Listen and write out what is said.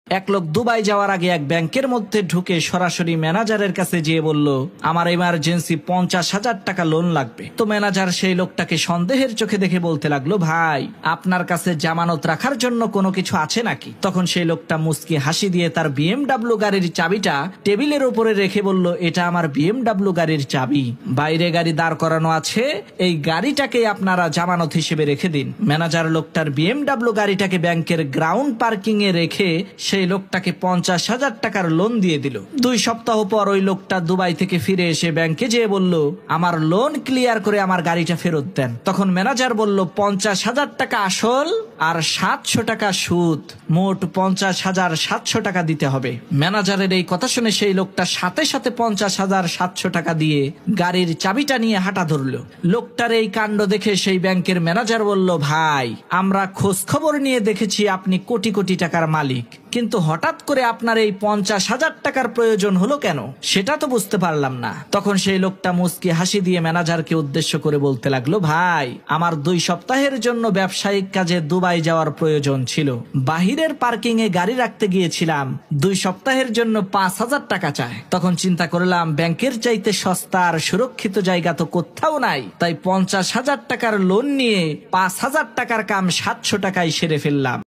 এক লোক দুবাই যাওয়ার আগে এক ব্যাংকের মধ্যে ঢুকে সরাসরি ম্যানেজারের কাছে যেয়ে বলল, আমার এমার্জেন্সি 50,000 টাকা লোন লাগবে। তো ম্যানেজার সেই লোকটাকে সন্দেহের চোখে দেখে বলতে লাগলো, ভাই আপনার কাছে জামানত রাখার জন্য কোনো কিছু আছে নাকি? তখন সেই লোকটা মুস্কি হাসি দিয়ে তার বিএমডাব্লিউ গাড়ির চাবিটা টেবিলের উপরে রেখে বলল, এটা আমার বিএমডাব্লিউ গাড়ির চাবি, বাইরে গাড়ি দাঁড় করানো আছে, এই গাড়িটাকে আপনারা জামানত হিসেবে রেখে দিন। ম্যানেজার লোকটার বিএমডাব্লিউ গাড়িটাকে ব্যাংকের গ্রাউন্ড পার্কিং এ রেখে সেই লোকটাকে 50,000 টাকার লোন দিয়ে দিল। 2 সপ্তাহ পর ওই লোকটা দুবাই থেকে ফিরে এসে ব্যাংকে যেয়ে বলল, আমার লোন ক্লিয়ার করে আমার গাড়িটা ফেরত দেন। তখন ম্যানেজার বলল, 50,000 টাকা আসল আর 700 টাকা সুদ, মোট 50,700 টাকা দিতে হবে। ম্যানেজারের এই কথা শুনে সেই লোকটা সাথে সাথে 50,700 টাকা দিয়ে গাড়ির চাবিটা নিয়ে হাঁটা ধরলো। লোকটার এই কাণ্ড দেখে সেই ব্যাংকের ম্যানেজার বলল, ভাই আমরা খোঁজ খবর নিয়ে দেখেছি আপনি কোটি কোটি টাকার মালিক, কিন্তু হঠাৎ করে আপনার এই 50,000 টাকার প্রয়োজন হলো কেন সেটা তো বুঝতে পারলাম না। তখন সেই লোকটা মুস্কি হাসি দিয়ে ম্যানেজারকে উদ্দেশ্য করে বলতে লাগলো, ভাই আমার 2 সপ্তাহের জন্য ব্যবসায়িক কাজে দুবাই যাওয়ার প্রয়োজন ছিল, বাহিরের পার্কিং এ গাড়ি রাখতে গিয়েছিলাম, 2 সপ্তাহের জন্য 5,000 টাকা চায়। তখন চিন্তা করলাম ব্যাংকের চাইতে সস্তা আর সুরক্ষিত জায়গা তো কোথাও নাই, তাই 50,000 টাকার লোন নিয়ে 5,000 টাকার কাম 700 টাকায় সেরে ফেললাম।